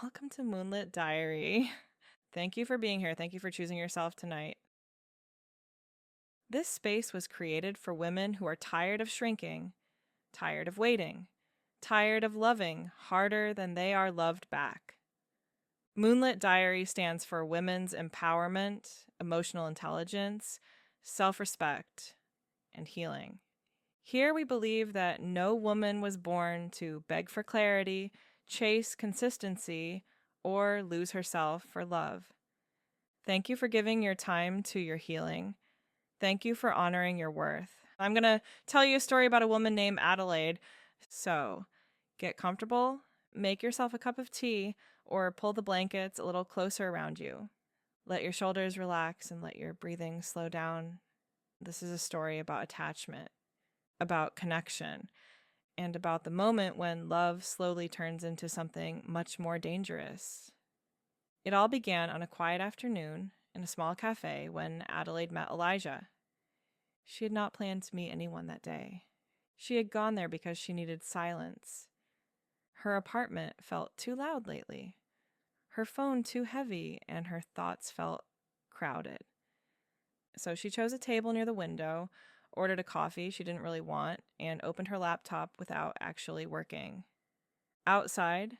Welcome to Moonlit Diary. Thank you for being here. Thank you for choosing yourself tonight. This space was created for women who are tired of shrinking, tired of waiting, tired of loving harder than they are loved back. Moonlit Diary stands for women's empowerment, emotional intelligence, self respect, and healing. Here we believe that no woman was born to beg for clarity, chase consistency, or lose herself for love. Thank you for giving your time to your healing. Thank you for honoring your worth. I'm going to tell you a story about a woman named Adelaide. So get comfortable, make yourself a cup of tea, or pull the blankets a little closer around you. Let your shoulders relax and let your breathing slow down. This is a story about attachment, about connection, and about the moment when love slowly turns into something much more dangerous. It all began on a quiet afternoon in a small cafe when Adelaide met Elijah. She had not planned to meet anyone that day. She had gone there because she needed silence. Her apartment felt too loud lately, her phone too heavy, and her thoughts felt crowded. So she chose a table near the window, ordered a coffee she didn't really want, and opened her laptop without actually working. Outside,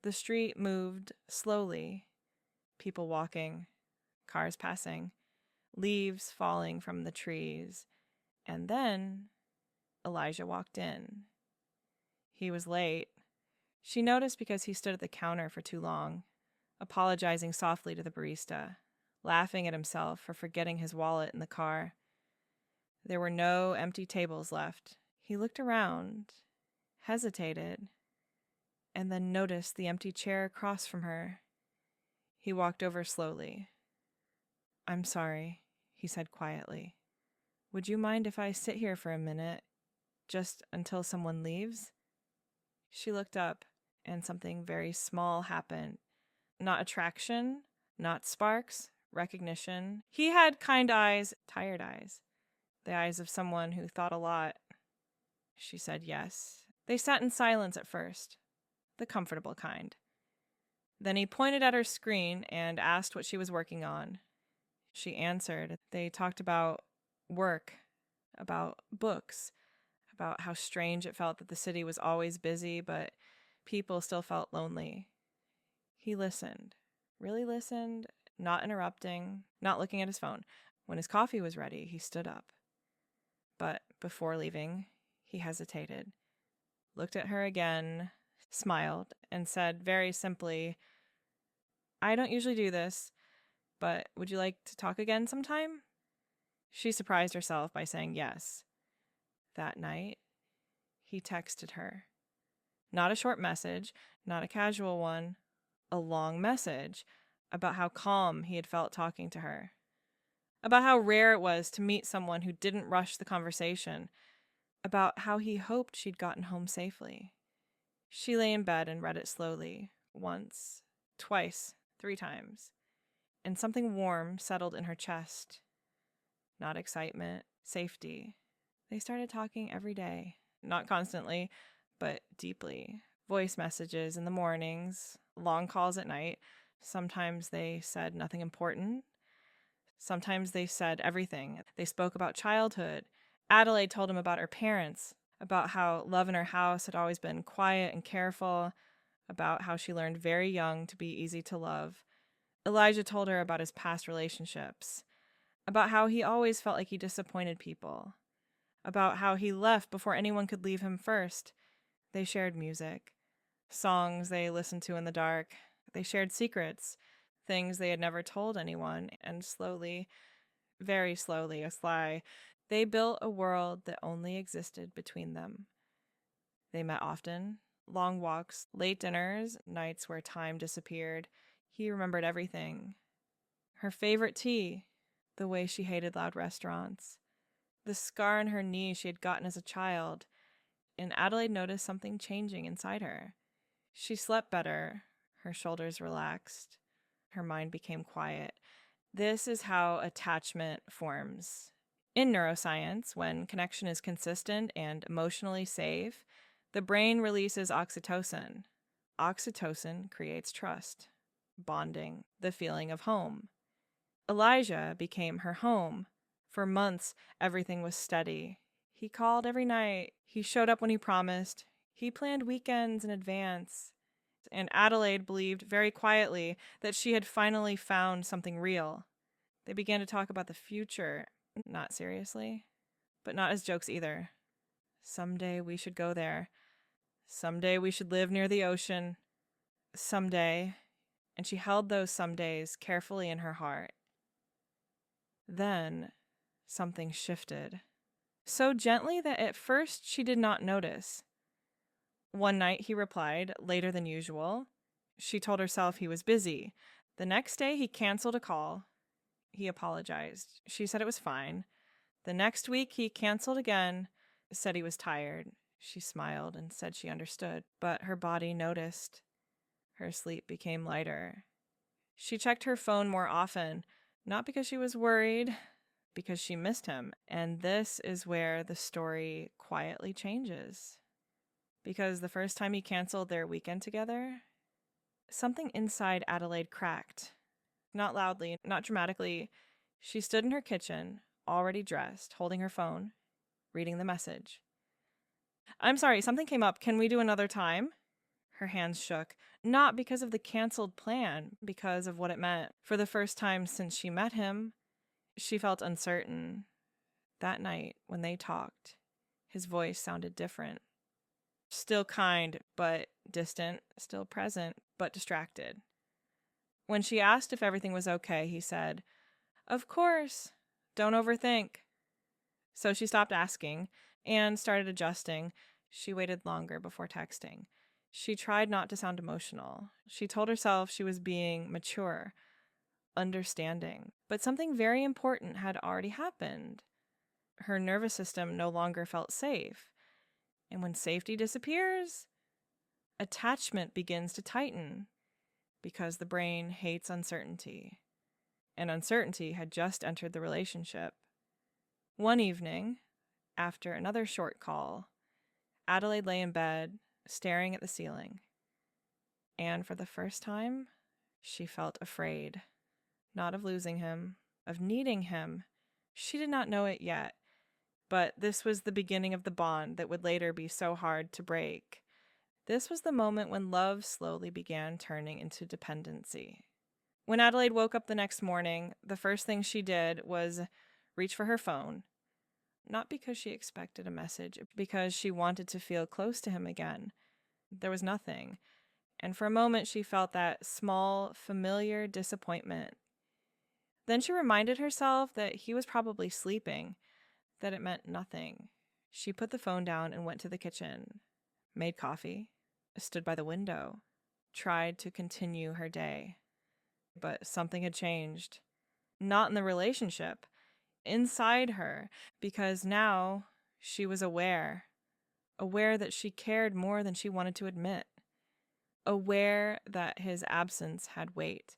the street moved slowly, people walking, cars passing, leaves falling from the trees, and then Elijah walked in. He was late. She noticed because he stood at the counter for too long, apologizing softly to the barista, laughing at himself for forgetting his wallet in the car. There were no empty tables left. He looked around, hesitated, and then noticed the empty chair across from her. He walked over slowly. "I'm sorry," he said quietly. "Would you mind if I sit here for a minute, just until someone leaves?" She looked up, and something very small happened. Not attraction, not sparks, recognition. He had kind eyes, tired eyes, the eyes of someone who thought a lot. She said yes. They sat in silence at first, the comfortable kind. Then he pointed at her screen and asked what she was working on. She answered. They talked about work, about books, about how strange it felt that the city was always busy, but people still felt lonely. He listened, really listened, not interrupting, not looking at his phone. When his coffee was ready, he stood up. But before leaving, he hesitated, looked at her again, smiled, and said very simply, "I don't usually do this, but would you like to talk again sometime?" She surprised herself by saying yes. That night, he texted her. Not a short message, not a casual one, a long message about how calm he had felt talking to her, about how rare it was to meet someone who didn't rush the conversation, about how he hoped she'd gotten home safely. She lay in bed and read it slowly, once, twice, 3 times, and something warm settled in her chest. Not excitement, safety. They started talking every day, not constantly, but deeply. Voice messages in the mornings, long calls at night. Sometimes they said nothing important. Sometimes they said everything. They spoke about childhood. Adelaide told him about her parents, about how love in her house had always been quiet and careful, about how she learned very young to be easy to love. Elijah told her about his past relationships, about how he always felt like he disappointed people, about how he left before anyone could leave him first. They shared music, songs they listened to in the dark. They shared secrets, things they had never told anyone, and slowly, very slowly, a sly, they built a world that only existed between them. They met often, long walks, late dinners, nights where time disappeared. He remembered everything. Her favorite tea, the way she hated loud restaurants, the scar on her knee she had gotten as a child, and Adelaide noticed something changing inside her. She slept better, her shoulders relaxed, her mind became quiet. This is how attachment forms. In neuroscience, when connection is consistent and emotionally safe, the brain releases oxytocin, Oxytocin creates trust, bonding, the feeling of home. Elijah became her home. For months, everything was steady. He called every night. He showed up when he promised. He planned weekends in advance. And Adelaide believed very quietly that she had finally found something real. They began to talk about the future, not seriously, but not as jokes either. Someday we should go there. Someday we should live near the ocean. Someday. And she held those somedays carefully in her heart. Then something shifted, so gently that at first she did not notice. One night he replied later than usual. She told herself he was busy. The next day he canceled a call. He apologized. She said it was fine. The next week he canceled again, said he was tired. She smiled and said she understood, but her body noticed. Her sleep became lighter. She checked her phone more often, not because she was worried, because she missed him. And this is where the story quietly changes. Because the first time he canceled their weekend together, something inside Adelaide cracked. Not loudly, not dramatically. She stood in her kitchen, already dressed, holding her phone, reading the message. "I'm sorry, something came up. Can we do another time?" Her hands shook, not because of the canceled plan, because of what it meant. For the first time since she met him, she felt uncertain. That night, when they talked, his voice sounded different. Still kind, but distant. Still present, but distracted. When she asked if everything was okay, he said, "Of course. Don't overthink." So she stopped asking and started adjusting. She waited longer before texting. She tried not to sound emotional. She told herself she was being mature, understanding. But something very important had already happened. Her nervous system no longer felt safe. And when safety disappears, attachment begins to tighten because the brain hates uncertainty. And uncertainty had just entered the relationship. One evening, after another short call, Adelaide lay in bed, staring at the ceiling. And for the first time, she felt afraid. Not of losing him, of needing him. She did not know it yet, but this was the beginning of the bond that would later be so hard to break. This was the moment when love slowly began turning into dependency. When Adelaide woke up the next morning, the first thing she did was reach for her phone. Not because she expected a message, because she wanted to feel close to him again. There was nothing. And for a moment, she felt that small, familiar disappointment. Then she reminded herself that he was probably sleeping, that it meant nothing. She put the phone down and went to the kitchen, made coffee, stood by the window, tried to continue her day. But something had changed. Not in the relationship, inside her, because now she was aware that she cared more than she wanted to admit, aware that his absence had weight.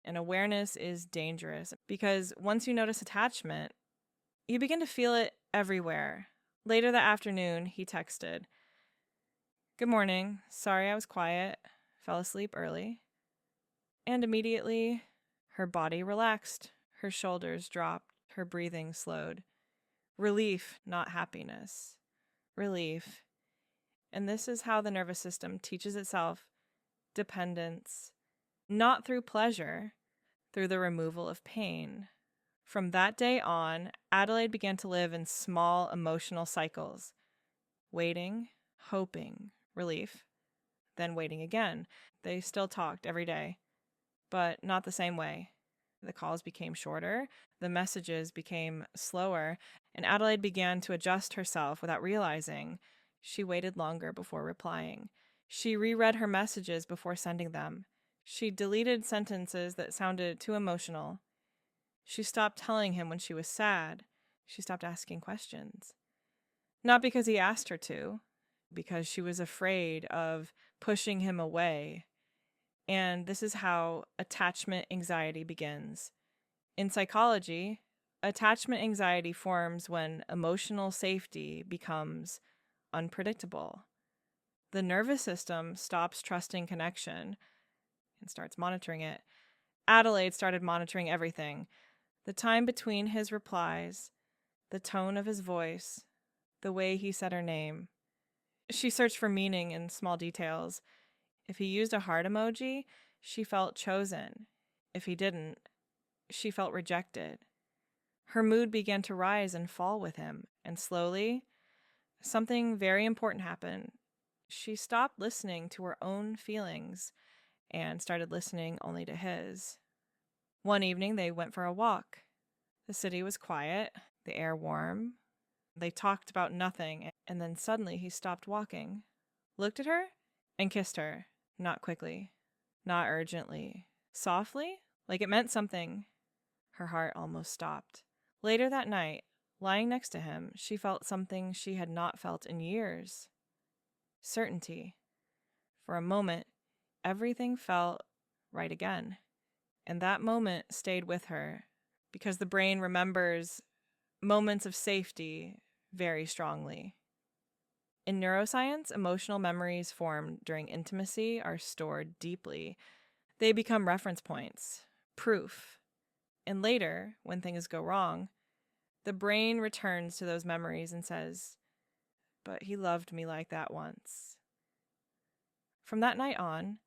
And awareness is dangerous because once you notice attachment, you begin to feel it everywhere. Later that afternoon, he texted, "Good morning. Sorry I was quiet. Fell asleep early." And immediately, her body relaxed. Her shoulders dropped. Her breathing slowed. Relief, not happiness. Relief. And this is how the nervous system teaches itself dependence, not through pleasure, through the removal of pain. From that day on, Adelaide began to live in small emotional cycles, waiting, hoping, relief, then waiting again. They still talked every day, but not the same way. The calls became shorter, the messages became slower, and Adelaide began to adjust herself without realizing. She waited longer before replying. She reread her messages before sending them. She deleted sentences that sounded too emotional. She stopped telling him when she was sad. She stopped asking questions. Not because he asked her to, because she was afraid of pushing him away. And this is how attachment anxiety begins. In psychology, attachment anxiety forms when emotional safety becomes unpredictable. The nervous system stops trusting connection and starts monitoring it. Adelaide started monitoring everything: the time between his replies, the tone of his voice, the way he said her name. She searched for meaning in small details. If he used a heart emoji, she felt chosen. If he didn't, she felt rejected. Her mood began to rise and fall with him, and slowly, something very important happened. She stopped listening to her own feelings and started listening only to his. One evening, they went for a walk. The city was quiet, the air warm. They talked about nothing, and then suddenly he stopped walking, looked at her, and kissed her. Not quickly, not urgently, softly, like it meant something. Her heart almost stopped. Later that night, lying next to him, she felt something she had not felt in years: certainty. For a moment, everything felt right again. And that moment stayed with her because the brain remembers moments of safety very strongly. In neuroscience, emotional memories formed during intimacy are stored deeply. They become reference points, proof. And later, when things go wrong, the brain returns to those memories and says, "But he loved me like that once." From that night on,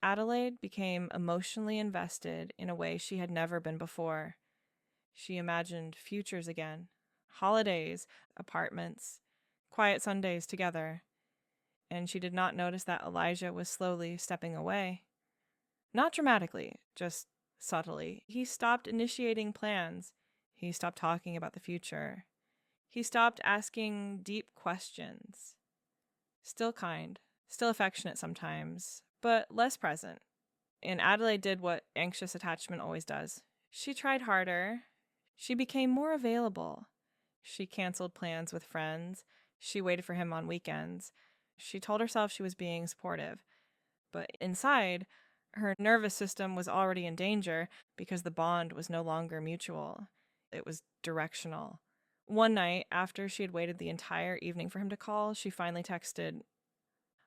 Adelaide became emotionally invested in a way she had never been before. She imagined futures again: holidays, apartments, quiet Sundays together. And she did not notice that Elijah was slowly stepping away. Not dramatically, just subtly. He stopped initiating plans. He stopped talking about the future. He stopped asking deep questions. Still kind, still affectionate sometimes, but less present. And Adelaide did what anxious attachment always does. She tried harder. She became more available. She canceled plans with friends. She waited for him on weekends. She told herself she was being supportive. But inside, her nervous system was already in danger because the bond was no longer mutual. It was directional. One night, after she had waited the entire evening for him to call, she finally texted,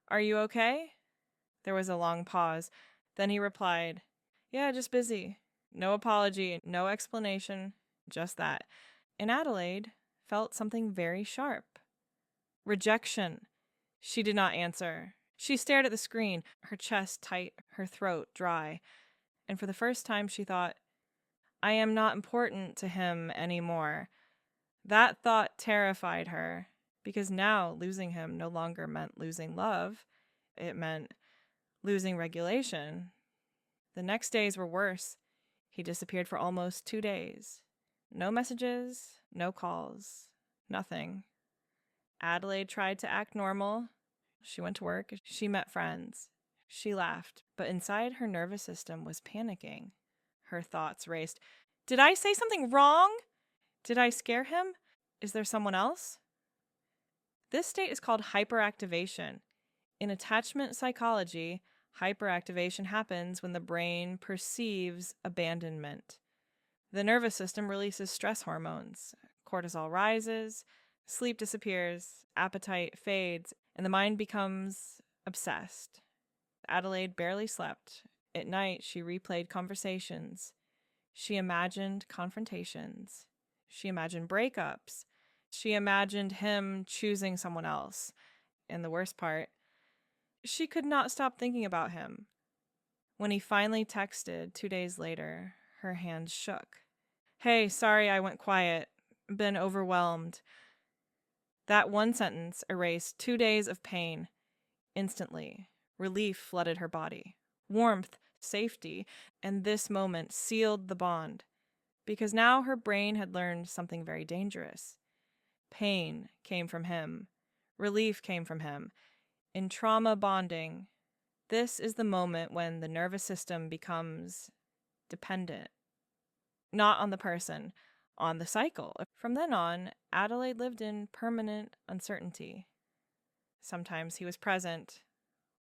"Are you okay?" There was a long pause. Then he replied, "Yeah, just busy." No apology, no explanation, just that. And Adelaide felt something very sharp: rejection. She did not answer. She stared at the screen, her chest tight, her throat dry. And for the first time, she thought, "I am not important to him anymore." That thought terrified her, because now losing him no longer meant losing love. It meant losing regulation. The next days were worse. He disappeared for almost 2 days. No messages, no calls, nothing. Adelaide tried to act normal. She went to work. She met friends. She laughed. But inside, her nervous system was panicking. Her thoughts raced. Did I say something wrong? Did I scare him? Is there someone else? This state is called hyperactivation. In attachment psychology, hyperactivation happens when the brain perceives abandonment. The nervous system releases stress hormones. Cortisol rises, sleep disappears, appetite fades, and the mind becomes obsessed. Adelaide barely slept. At night, she replayed conversations. She imagined confrontations. She imagined breakups. She imagined him choosing someone else. And the worst part, she could not stop thinking about him. When he finally texted 2 days later, her hands shook. "Hey, sorry I went quiet. Been overwhelmed." That one sentence erased 2 days of pain. Instantly, relief flooded her body. Warmth, safety, and this moment sealed the bond. Because now her brain had learned something very dangerous. Pain came from him. Relief came from him. In trauma bonding, this is the moment when the nervous system becomes dependent. Not on the person, on the cycle. From then on, Adelaide lived in permanent uncertainty. Sometimes he was present,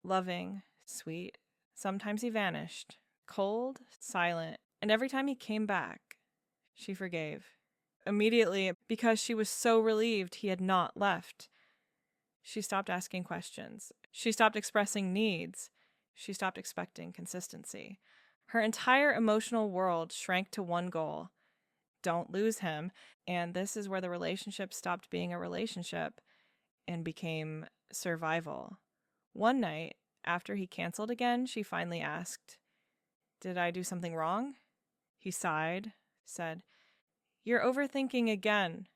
loving, sweet. Sometimes he vanished, cold, silent. And every time he came back, she forgave. Immediately, because she was so relieved he had not left. She stopped asking questions. She stopped expressing needs. She stopped expecting consistency. Her entire emotional world shrank to one goal: don't lose him. And this is where the relationship stopped being a relationship and became survival. One night, after he canceled again, she finally asked, "Did I do something wrong?" He sighed, said, "You're overthinking again."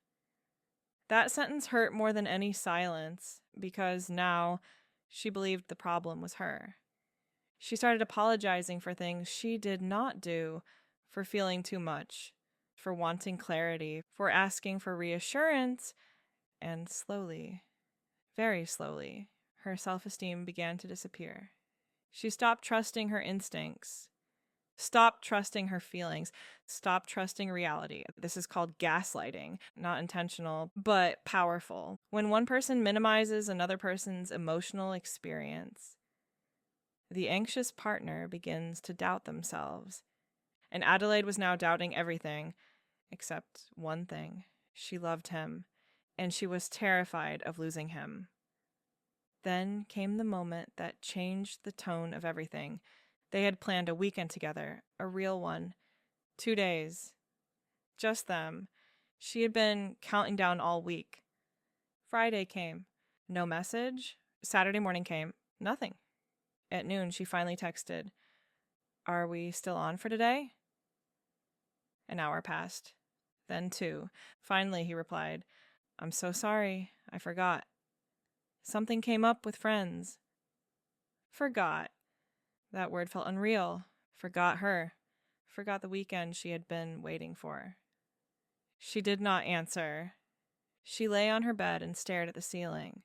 That sentence hurt more than any silence because now she believed the problem was her. She started apologizing for things she did not do, for feeling too much, for wanting clarity, for asking for reassurance, and slowly, very slowly, her self-esteem began to disappear. She stopped trusting her instincts, stopped trusting her feelings, stopped trusting reality. This is called gaslighting, not intentional, but powerful. When one person minimizes another person's emotional experience, the anxious partner begins to doubt themselves. And Adelaide was now doubting everything except one thing. She loved him, and she was terrified of losing him. Then came the moment that changed the tone of everything. They had planned a weekend together, a real one. 2 days. Just them. She had been counting down all week. Friday came. No message. Saturday morning came. Nothing. At noon, she finally texted, "Are we still on for today?" An hour passed. Then 2. Finally, he replied, "I'm so sorry. I forgot. Something came up with friends." Forgot. That word felt unreal. Forgot her. Forgot the weekend she had been waiting for. She did not answer. She lay on her bed and stared at the ceiling,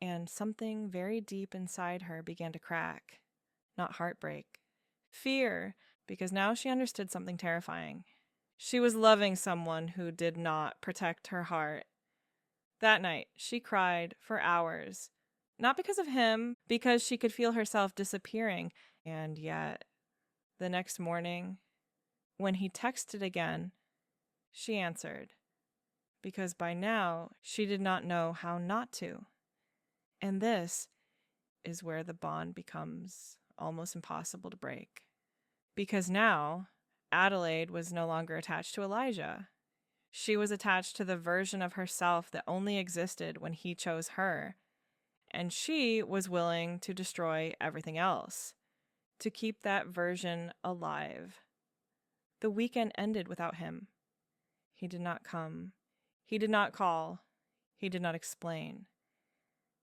and something very deep inside her began to crack. Not heartbreak. Fear, because now she understood something terrifying. She was loving someone who did not protect her heart. That night, she cried for hours. Not because of him, because she could feel herself disappearing. And yet, the next morning, when he texted again, she answered, because by now she did not know how not to. And this is where the bond becomes almost impossible to break. Because now, Adelaide was no longer attached to Elijah. She was attached to the version of herself that only existed when he chose her. And she was willing to destroy everything else to keep that version alive. The weekend ended without him. He did not come. He did not call. He did not explain.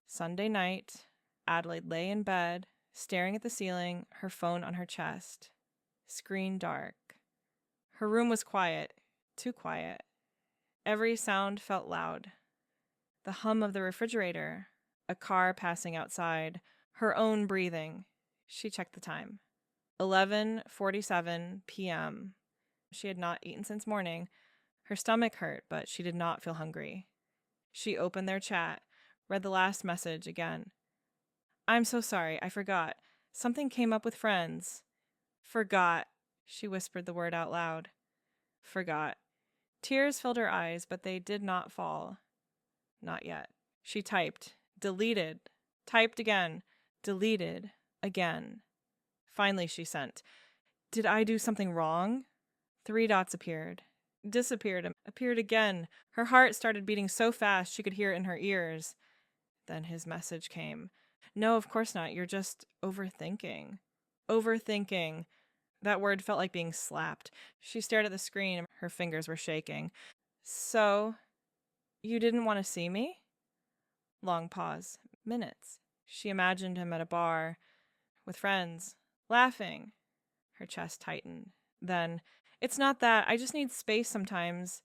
Sunday night, Adelaide lay in bed, staring at the ceiling, her phone on her chest. Screen dark. Her room was quiet, too quiet. Every sound felt loud. The hum of the refrigerator, a car passing outside, her own breathing. She checked the time. 11:47 p.m. She had not eaten since morning. Her stomach hurt, but she did not feel hungry. She opened their chat, read the last message again. "I'm so sorry, I forgot. Something came up with friends." Forgot. She whispered the word out loud. Forgot. Tears filled her eyes, but they did not fall. Not yet. She typed, deleted, typed again, deleted, again. Finally, she sent, "Did I do something wrong?" 3 dots appeared, disappeared, and appeared again. Her heart started beating so fast she could hear it in her ears. Then his message came. "No, of course not. You're just overthinking." Overthinking. That word felt like being slapped. She stared at the screen. Her fingers were shaking. "So, you didn't want to see me?" Long pause. Minutes. She imagined him at a bar, with friends, laughing. Her chest tightened. Then, "It's not that. I just need space sometimes."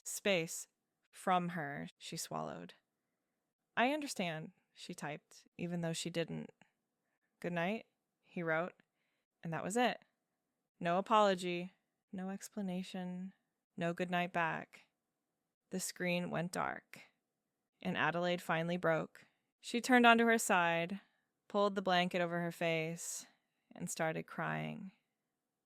Space. From her, she swallowed. "I understand," she typed, even though she didn't. "Good night," he wrote. And that was it. No apology, no explanation, no good night back. The screen went dark, and Adelaide finally broke. She turned onto her side, pulled the blanket over her face, and started crying.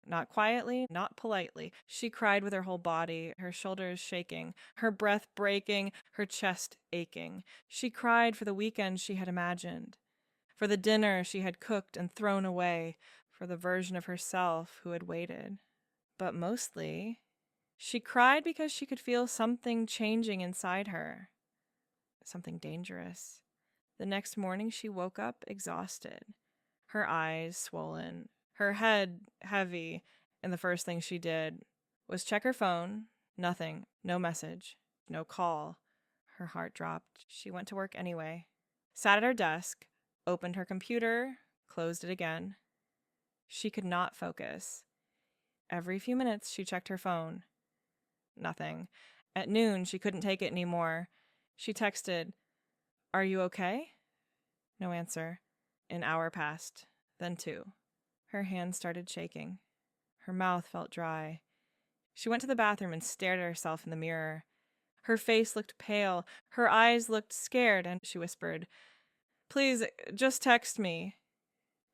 Not quietly, not politely. She cried with her whole body, her shoulders shaking, her breath breaking, her chest aching. She cried for the weekend she had imagined, for the dinner she had cooked and thrown away, for the version of herself who had waited. But mostly, she cried because she could feel something changing inside her, something dangerous. The next morning, she woke up exhausted, her eyes swollen, her head heavy, and the first thing she did was check her phone. Nothing, no message, no call. Her heart dropped. She went to work anyway, sat at her desk, opened her computer, closed it again. She could not focus. Every few minutes, she checked her phone. Nothing. At noon, she couldn't take it anymore. She texted, "Are you okay?" No answer. An hour passed, then 2. Her hands started shaking. Her mouth felt dry. She went to the bathroom and stared at herself in the mirror. Her face looked pale. Her eyes looked scared, and she whispered, "Please, just text me."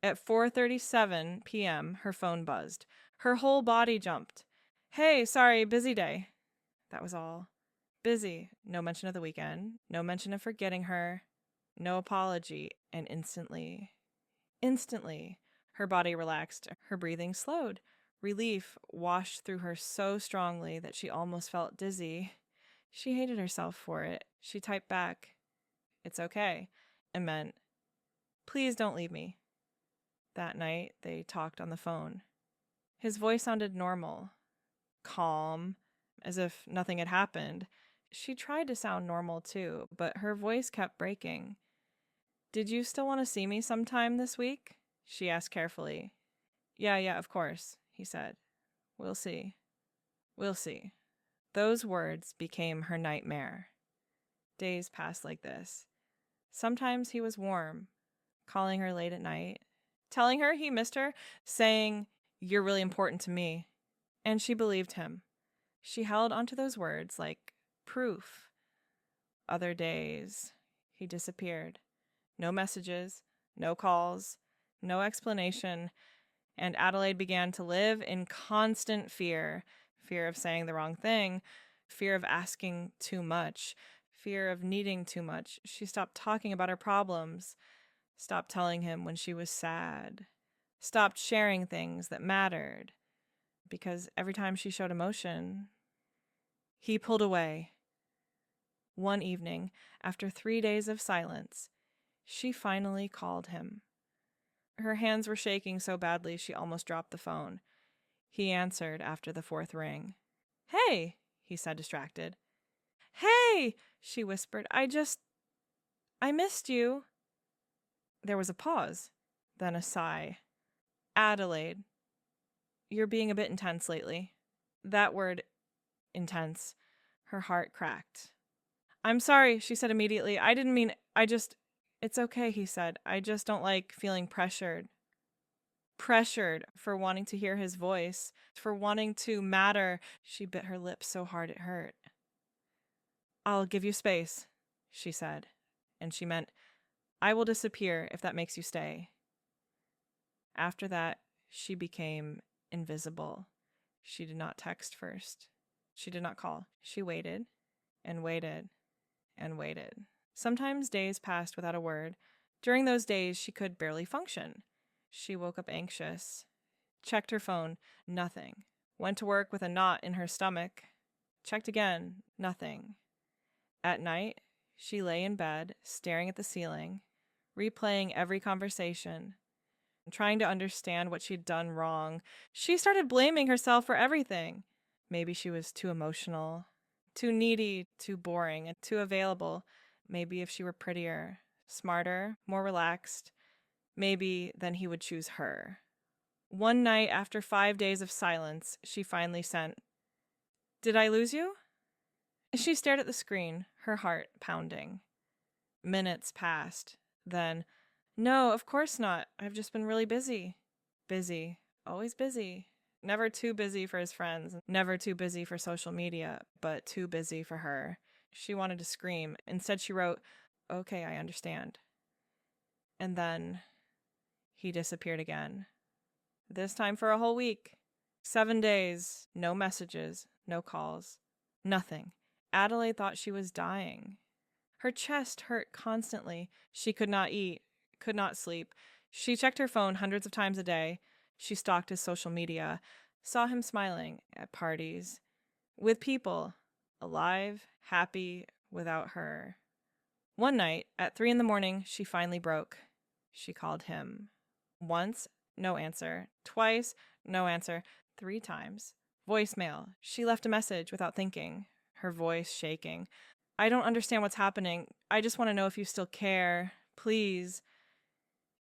At 4:37 p.m., her phone buzzed. Her whole body jumped. "Hey, sorry, busy day." That was all. Busy. No mention of the weekend. No mention of forgetting her. No apology. And instantly, her body relaxed. Her breathing slowed. Relief washed through her so strongly that she almost felt dizzy. She hated herself for it. She typed back, "It's okay," and meant, "Please don't leave me." That night, they talked on the phone. His voice sounded normal, calm, as if nothing had happened. She tried to sound normal too, but her voice kept breaking. "Did you still want to see me sometime this week?" she asked carefully. Yeah, of course," he said. We'll see. We'll see." Those words became her nightmare. Days passed like this. Sometimes he was warm, calling her late at night, telling her he missed her, saying, "You're really important to me." And she believed him. She held onto those words like proof. Other days, he disappeared. No messages, no calls, no explanation, and Adelaide began to live in constant fear. Fear of saying the wrong thing, fear of asking too much, fear of needing too much. She stopped talking about her problems, stopped telling him when she was sad, stopped sharing things that mattered, because every time she showed emotion, he pulled away. One evening, after 3 days of silence, she finally called him. Her hands were shaking so badly she almost dropped the phone. He answered after the 4th ring. "Hey," he said, distracted. "Hey," she whispered. I missed you." There was a pause, then a sigh. "Adelaide, you're being a bit intense lately." That word, intense, her heart cracked. "I'm sorry," she said immediately. "I didn't mean, It's okay," he said. "I just don't like feeling pressured." Pressured for wanting to hear his voice, for wanting to matter. She bit her lips so hard it hurt. "I'll give you space," she said, and she meant, "I will disappear if that makes you stay." After that, she became invisible. She did not text first. She did not call. She waited and waited and waited. Sometimes days passed without a word. During those days, she could barely function. She woke up anxious, checked her phone, nothing. Went to work with a knot in her stomach, checked again, nothing. At night, she lay in bed, staring at the ceiling, replaying every conversation, trying to understand what she'd done wrong. She started blaming herself for everything. Maybe she was too emotional, too needy, too boring, and too available. Maybe if she were prettier, smarter, more relaxed, maybe then he would choose her. One night, after 5 days of silence, she finally sent, "Did I lose you?" She stared at the screen, her heart pounding. Minutes passed. Then, "No, of course not. I've just been really busy." Busy. Always busy. Never too busy for his friends, never too busy for social media, but too busy for her. She wanted to scream. Instead, she wrote, "Okay, I understand." And then he disappeared again. This time for a whole week. 7 days, no messages, no calls, nothing. Adelaide thought she was dying. Her chest hurt constantly. She could not eat, could not sleep. She checked her phone hundreds of times a day. She stalked his social media, saw him smiling at parties, with people, alive, happy, without her. One night, at 3 a.m, she finally broke. She called him. Once, no answer. Twice, no answer. 3 times. Voicemail. She left a message without thinking, her voice shaking. I don't understand what's happening. I just want to know if you still care. Please.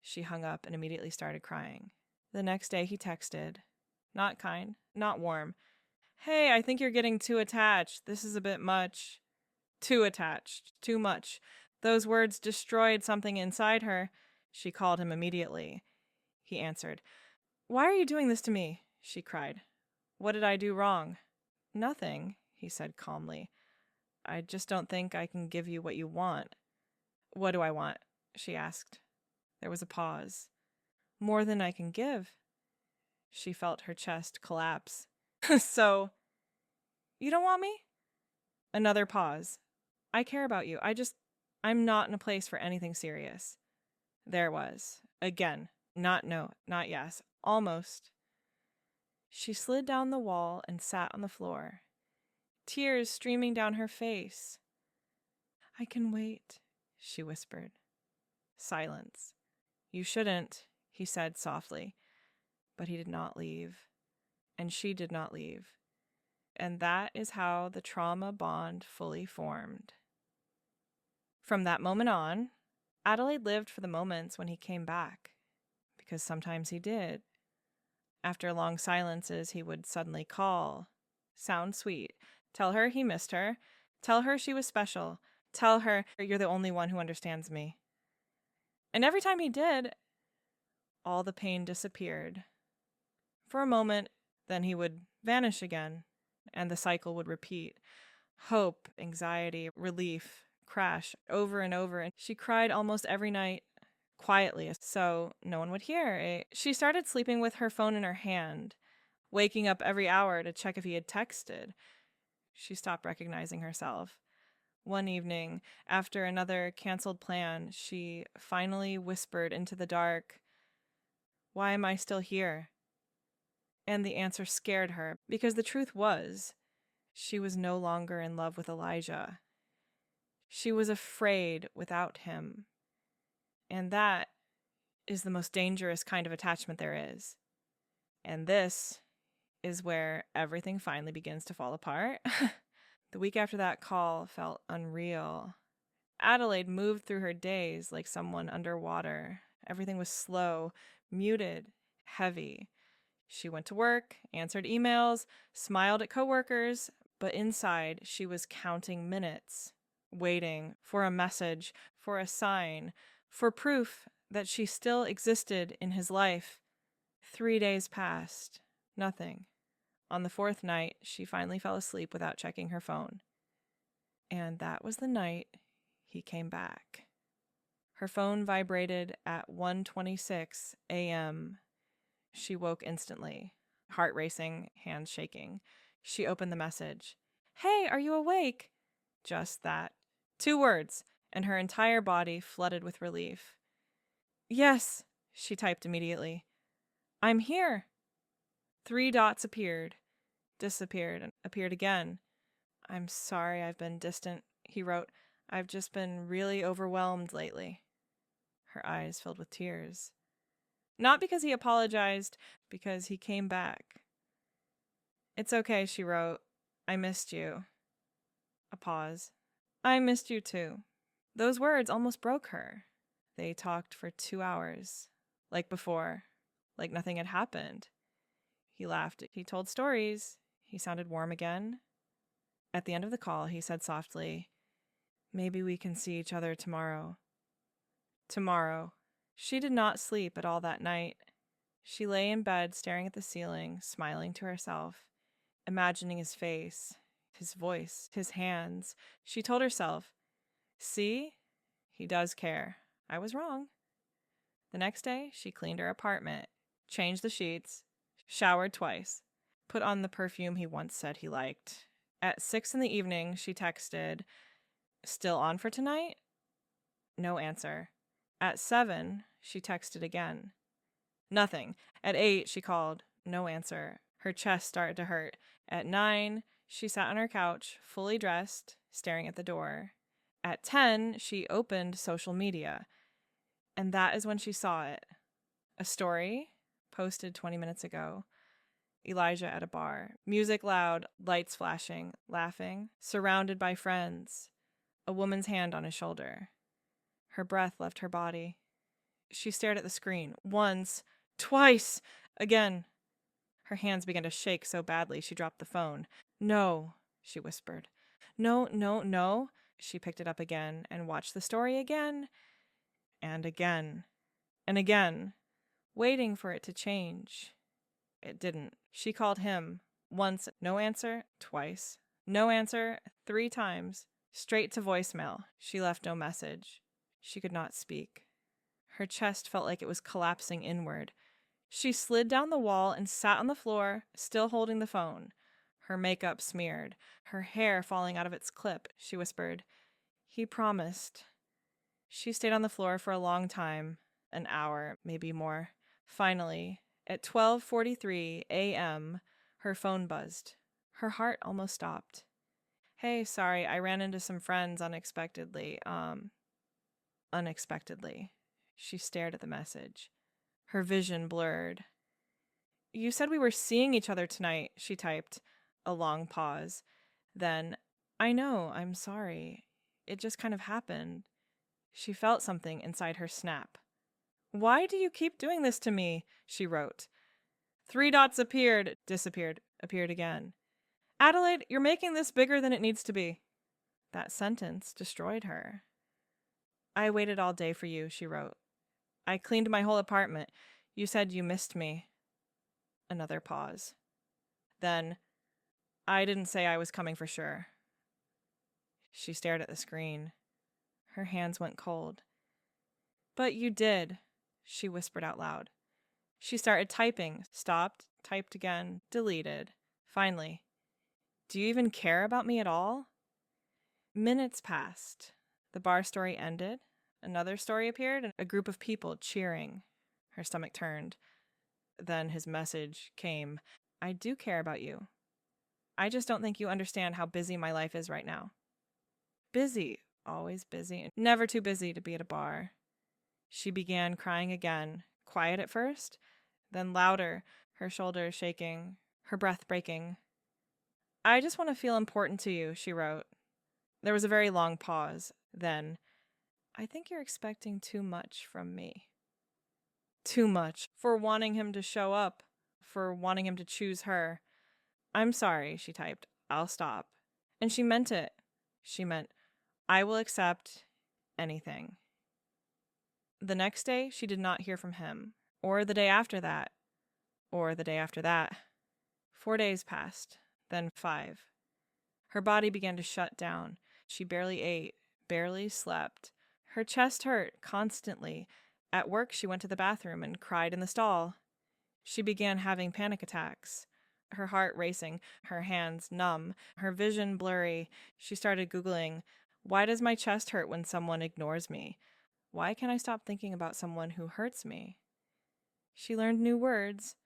She hung up and immediately started crying. The next day he texted. Not kind, not warm. Hey, I think you're getting too attached. This is a bit much. Too attached. Too much. Those words destroyed something inside her. She called him immediately. He answered. Why are you doing this to me? She cried. What did I do wrong? Nothing, he said calmly. I just don't think I can give you what you want. What do I want? She asked. There was a pause. More than I can give. She felt her chest collapse. So, you don't want me? Another pause. I care about you. I'm not in a place for anything serious. There was. Again. Not no, not yes. Almost. She slid down the wall and sat on the floor, tears streaming down her face. I can wait, she whispered. Silence. You shouldn't, he said softly. But he did not leave. And she did not leave. And that is how the trauma bond fully formed. From that moment on, Adelaide lived for the moments when he came back, because sometimes he did. After long silences, he would suddenly call, sound sweet, tell her he missed her, tell her she was special, tell her you're the only one who understands me. And every time he did, all the pain disappeared. For a moment, then he would vanish again, and the cycle would repeat. Hope, anxiety, relief, crash, over and over. And she cried almost every night, quietly, so no one would hear. She started sleeping with her phone in her hand, waking up every hour to check if he had texted. She stopped recognizing herself. One evening, after another canceled plan, she finally whispered into the dark, "Why am I still here?" And the answer scared her, because the truth was, she was no longer in love with Elijah. She was afraid without him. And that is the most dangerous kind of attachment there is. And this is where everything finally begins to fall apart. The week after that call felt unreal. Adelaide moved through her days like someone underwater. Everything was slow, muted, heavy. She went to work, answered emails, smiled at coworkers, but inside she was counting minutes, waiting for a message, for a sign, for proof that she still existed in his life. 3 days passed. Nothing. On the 4th night, she finally fell asleep without checking her phone. And that was the night he came back. Her phone vibrated at 1:26 a.m. She woke instantly, heart racing, hands shaking. She opened the message. Hey, are you awake? Just that. 2 words, and her entire body flooded with relief. Yes, she typed immediately. I'm here. 3 dots appeared, disappeared, and appeared again. I'm sorry I've been distant, he wrote. I've just been really overwhelmed lately. Her eyes filled with tears. Not because he apologized, because he came back. It's okay, she wrote. I missed you. A pause. I missed you too. Those words almost broke her. They talked for 2 hours, like before, like nothing had happened. He laughed. He told stories. He sounded warm again. At the end of the call, he said softly, maybe we can see each other tomorrow. Tomorrow. She did not sleep at all that night. She lay in bed staring at the ceiling, smiling to herself, imagining his face, his voice, his hands. She told herself, see, he does care. I was wrong. The next day, she cleaned her apartment, changed the sheets, showered twice. put on the perfume he once said he liked. At 6 in the evening, she texted, "Still on for tonight?" No answer. At 7, she texted again. Nothing. At 8, she called. No answer. Her chest started to hurt. At 9, she sat on her couch, fully dressed, staring at the door. At 10, she opened social media. And that is when she saw it. A story posted 20 minutes ago. Elijah at a bar. Music loud, lights flashing, laughing, surrounded by friends. A woman's hand on his shoulder. Her breath left her body. She stared at the screen. Once, twice, again. Her hands began to shake so badly she dropped the phone. "No," she whispered. "No, no, no." She picked it up again and watched the story again and again and again, waiting for it to change. It didn't. She called him. Once, no answer. Twice, no answer. 3 times. Straight to voicemail. She left no message. She could not speak. Her chest felt like it was collapsing inward. She slid down the wall and sat on the floor, still holding the phone. Her makeup smeared, her hair falling out of its clip. She whispered, "He promised." She stayed on the floor for a long time, an hour, maybe more. Finally, at 12:43 a.m., her phone buzzed. Her heart almost stopped. "Hey, sorry, I ran into some friends unexpectedly. Unexpectedly." She stared at the message. Her vision blurred. "You said we were seeing each other tonight," she typed. A long pause. Then, "I know, I'm sorry. It just kind of happened." She felt something inside her snap. "Why do you keep doing this to me?" she wrote. 3 dots appeared, disappeared, appeared again. "Adelaide, you're making this bigger than it needs to be." That sentence destroyed her. "I waited all day for you," she wrote. "I cleaned my whole apartment. You said you missed me." Another pause. Then, "I didn't say I was coming for sure." She stared at the screen. Her hands went cold. "But you did," she whispered out loud. She started typing, stopped, typed again, deleted. Finally, "Do you even care about me at all?" Minutes passed. The bar story ended. Another story appeared, and a group of people cheering. Her stomach turned. Then his message came. "I do care about you. I just don't think you understand how busy my life is right now." Busy, always busy, never too busy to be at a bar. She began crying again, quiet at first, then louder, her shoulders shaking, her breath breaking. "I just want to feel important to you," she wrote. There was a very long pause. Then, "I think you're expecting too much from me." Too much. For wanting him to show up. For wanting him to choose her. "I'm sorry," she typed. "I'll stop." And she meant it. She meant, "I will accept anything." The next day, she did not hear from him. Or the day after that. Or the day after that. 4 days passed. Then 5. Her body began to shut down. She barely ate, barely slept. Her chest hurt constantly. At work, she went to the bathroom and cried in the stall. She began having panic attacks. Her heart racing, her hands numb, her vision blurry. She started Googling, "Why does my chest hurt when someone ignores me? Why can't I stop thinking about someone who hurts me?" She learned new words.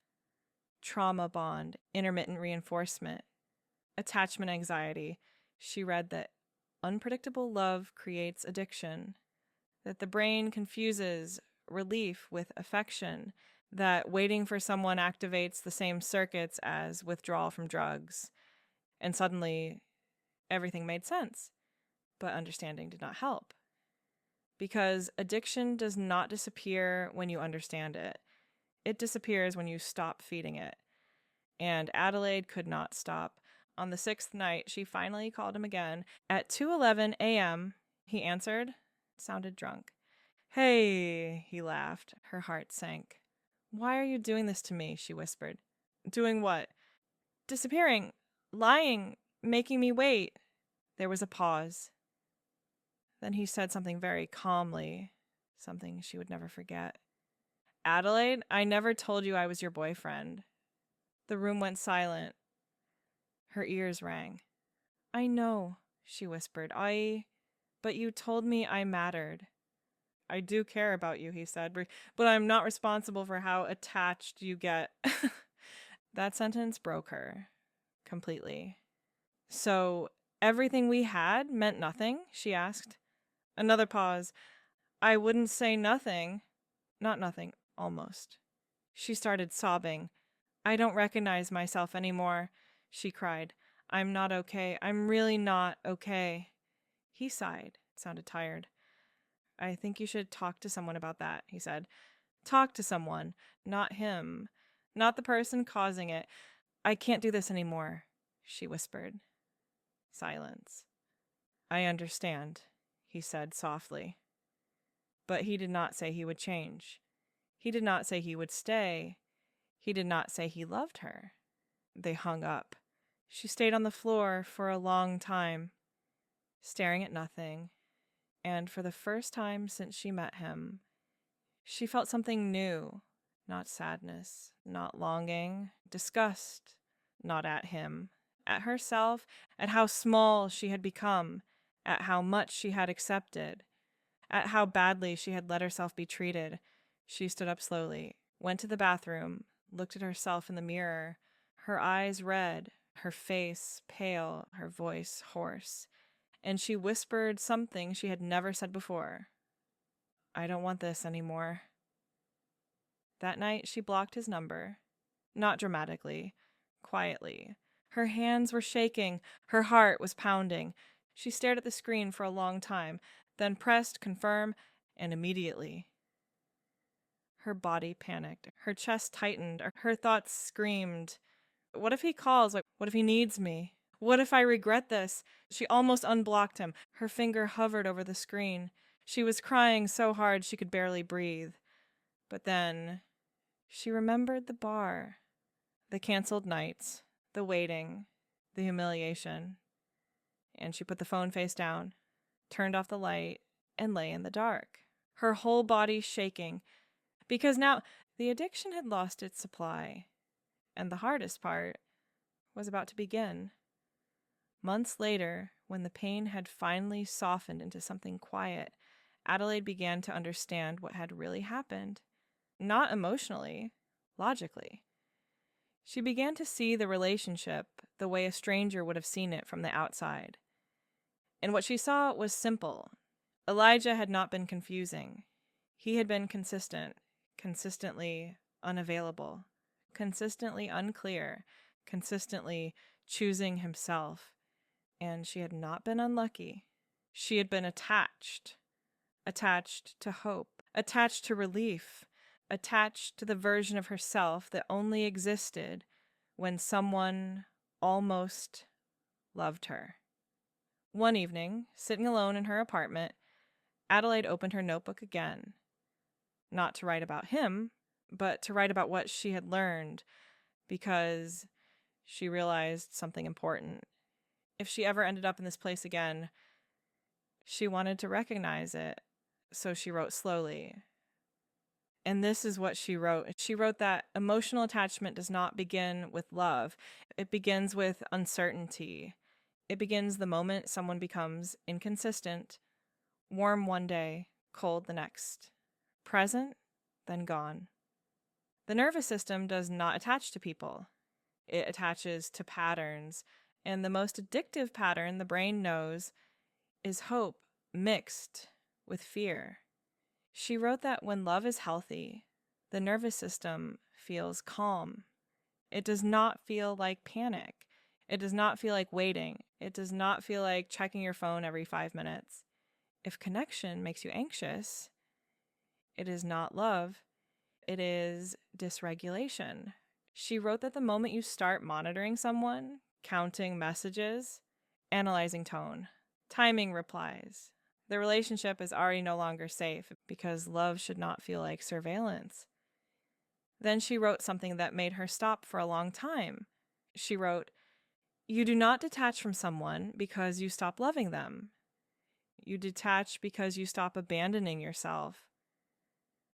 Trauma bond, intermittent reinforcement, attachment anxiety. She read that unpredictable love creates addiction, that the brain confuses relief with affection, that waiting for someone activates the same circuits as withdrawal from drugs. And suddenly, everything made sense. But understanding did not help. Because addiction does not disappear when you understand it. It disappears when you stop feeding it. And Adelaide could not stop. On the 6th night, she finally called him again. At 2:11 a.m., he answered, sounded drunk. "Hey," he laughed. Her heart sank. "Why are you doing this to me?" she whispered. "Doing what?" "Disappearing, lying, making me wait." There was a pause. Then he said something very calmly, something she would never forget. "Adelaide, I never told you I was your boyfriend." The room went silent. Her ears rang. I know, she whispered. But you told me I mattered. I do care about you, he said, but I'm not responsible for how attached you get. That sentence broke her completely. So everything we had meant nothing? She asked. Another pause. I wouldn't say nothing. Not nothing, almost. She started sobbing. I don't recognize myself anymore, she cried. I'm not okay. I'm really not okay. He sighed. It sounded tired. I think you should talk to someone about that, he said. Talk to someone, not him, not the person causing it. I can't do this anymore, she whispered. Silence. I understand, he said softly. But he did not say he would change. He did not say he would stay. He did not say he loved her. They hung up. She stayed on the floor for a long time, staring at nothing, and for the first time since she met him, she felt something new, not sadness, not longing, disgust, not at him, at herself, at how small she had become, at how much she had accepted, at how badly she had let herself be treated. She stood up slowly, went to the bathroom, looked at herself in the mirror, her eyes red, her face pale, her voice hoarse, and she whispered something she had never said before. I don't want this anymore. That night, she blocked his number. Not dramatically, quietly. Her hands were shaking, her heart was pounding. She stared at the screen for a long time, then pressed confirm, and immediately. Her body panicked, her chest tightened, her thoughts screamed. What if he calls? What if he needs me? What if I regret this? She almost unblocked him. Her finger hovered over the screen. She was crying so hard she could barely breathe. But then she remembered the bar, the canceled nights, the waiting, the humiliation. And she put the phone face down, turned off the light, and lay in the dark, her whole body shaking. Because now the addiction had lost its supply, and the hardest part was about to begin. Months later, when the pain had finally softened into something quiet, Adelaide began to understand what had really happened. Not emotionally, logically. She began to see the relationship the way a stranger would have seen it from the outside. And what she saw was simple. Elijah had not been confusing. He had been consistent, consistently unavailable, consistently unclear, consistently choosing himself. And she had not been unlucky. She had been attached to hope, attached to relief, attached to the version of herself that only existed when someone almost loved her. One evening, sitting alone in her apartment, Adelaide opened her notebook again. Not to write about him, but to write about what she had learned, because she realized something important. If she ever ended up in this place again, she wanted to recognize it, so she wrote slowly. And this is what she wrote. She wrote that emotional attachment does not begin with love. It begins with uncertainty. It begins the moment someone becomes inconsistent, warm one day, cold the next, present, then gone. The nervous system does not attach to people. It attaches to patterns, and the most addictive pattern the brain knows is hope mixed with fear. She wrote that when love is healthy, the nervous system feels calm. It does not feel like panic. It does not feel like waiting. It does not feel like checking your phone every 5 minutes. If connection makes you anxious, it is not love. It is dysregulation. She wrote that the moment you start monitoring someone, counting messages, analyzing tone, timing replies, the relationship is already no longer safe because love should not feel like surveillance. Then she wrote something that made her stop for a long time. She wrote, "You do not detach from someone because you stop loving them. You detach because you stop abandoning yourself."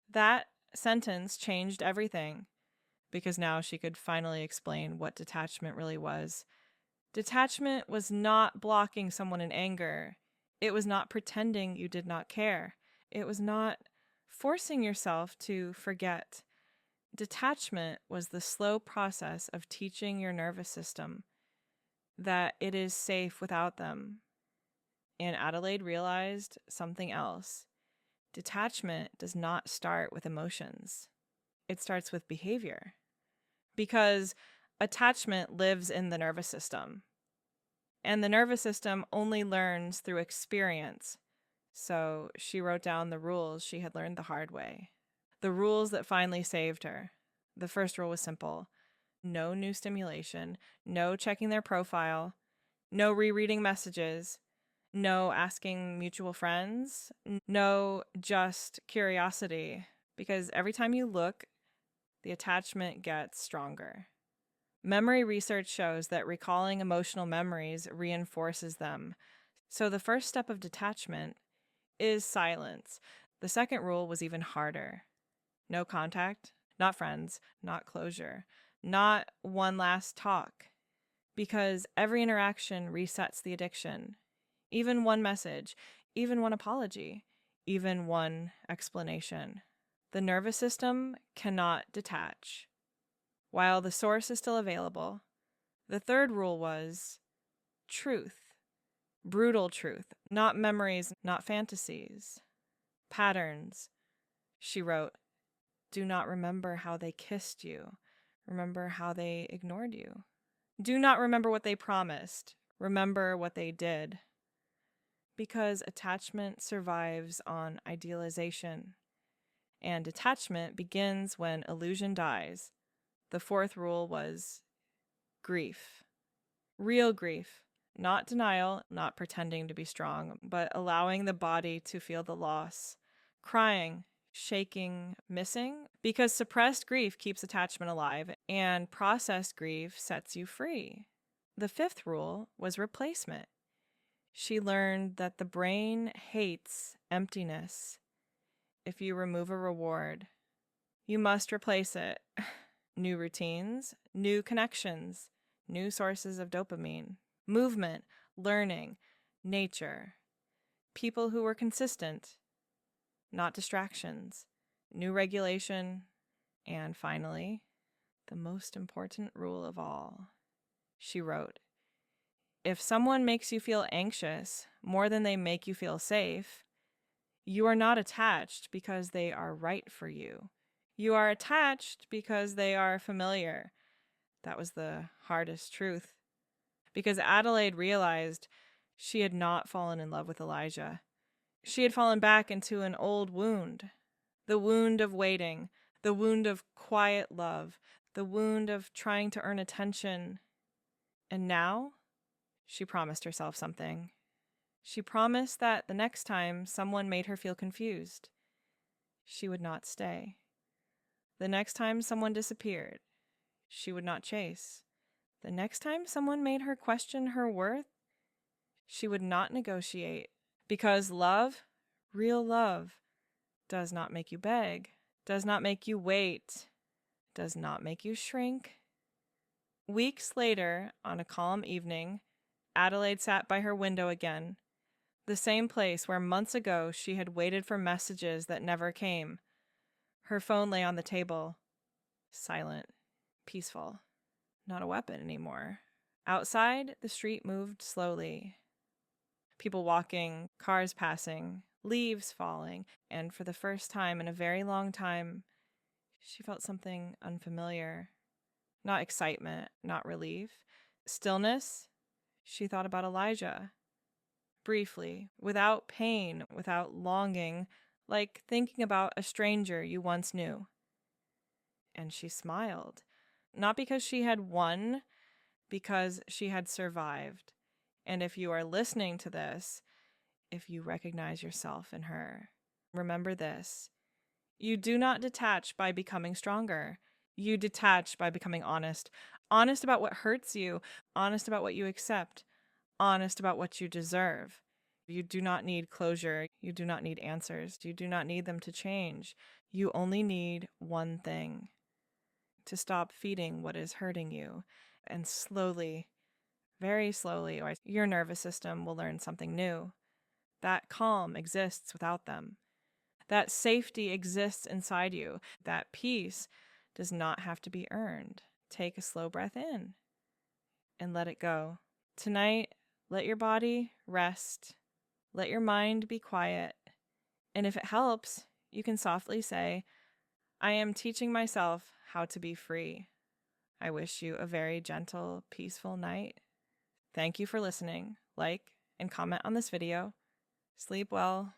That sentence changed everything. because now she could finally explain what detachment really was. Detachment was not blocking someone in anger. It was not pretending you did not care. It was not forcing yourself to forget. Detachment was the slow process of teaching your nervous system that it is safe without them. And Adelaide realized something else. Detachment does not start with emotions. It starts with behavior. Because attachment lives in the nervous system. And the nervous system only learns through experience. So she wrote down the rules she had learned the hard way. The rules that finally saved her. The first rule was simple. No new stimulation, no checking their profile, no rereading messages, no asking mutual friends, no just curiosity. Because every time you look, the attachment gets stronger. Memory research shows that recalling emotional memories reinforces them. So the first step of detachment is silence. The second rule was even harder. No contact, not friends, not closure, not one last talk. Because every interaction resets the addiction. Even one message, even one apology, even one explanation. The nervous system cannot detach. While the source is still available, the third rule was truth. Brutal truth, not memories, not fantasies. Patterns. She wrote, do not remember how they kissed you. Remember how they ignored you. Do not remember what they promised. Remember what they did. Because attachment survives on idealization, and detachment begins when illusion dies. The fourth rule was grief. Real grief. Not denial, not pretending to be strong, but allowing the body to feel the loss. Crying, shaking, missing, because suppressed grief keeps attachment alive, and processed grief sets you free. The fifth rule was replacement. She learned that the brain hates emptiness. If you remove a reward, you must replace it. New routines, new connections, new sources of dopamine, movement, learning, nature, people who were consistent, not distractions, new regulation, and finally, the most important rule of all. She wrote, if someone makes you feel anxious more than they make you feel safe, you are not attached because they are right for you. You are attached because they are familiar. That was the hardest truth. Because Adelaide realized she had not fallen in love with Elijah. She had fallen back into an old wound. The wound of waiting, the wound of quiet love, the wound of trying to earn attention. And now, she promised herself something. She promised that the next time someone made her feel confused, she would not stay. The next time someone disappeared, she would not chase. The next time someone made her question her worth, she would not negotiate. Because love, real love, does not make you beg, does not make you wait, does not make you shrink. Weeks later, on a calm evening, Adelaide sat by her window again, the same place where months ago she had waited for messages that never came. Her phone lay on the table, silent, peaceful, not a weapon anymore. Outside, the street moved slowly. People walking, cars passing, leaves falling, and for the first time in a very long time, she felt something unfamiliar. Not excitement, not relief. Stillness. She thought about Elijah. Briefly, without pain, without longing, like thinking about a stranger you once knew. And she smiled. Not because she had won, because she had survived. And if you are listening to this, if you recognize yourself in her, remember this. You do not detach by becoming stronger. You detach by becoming honest. Honest about what hurts you. Honest about what you accept. Honest about what you deserve. You do not need closure. You do not need answers. You do not need them to change. You only need one thing. to stop feeding what is hurting you. And slowly, very slowly, your nervous system will learn something new. That calm exists without them. That safety exists inside you. That peace does not have to be earned. Take a slow breath in and let it go. Tonight, let your body rest. Let your mind be quiet. And if it helps, you can softly say, I am teaching myself how to be free. I wish you a very gentle, peaceful night. Thank you for listening. Like and comment on this video. Sleep well.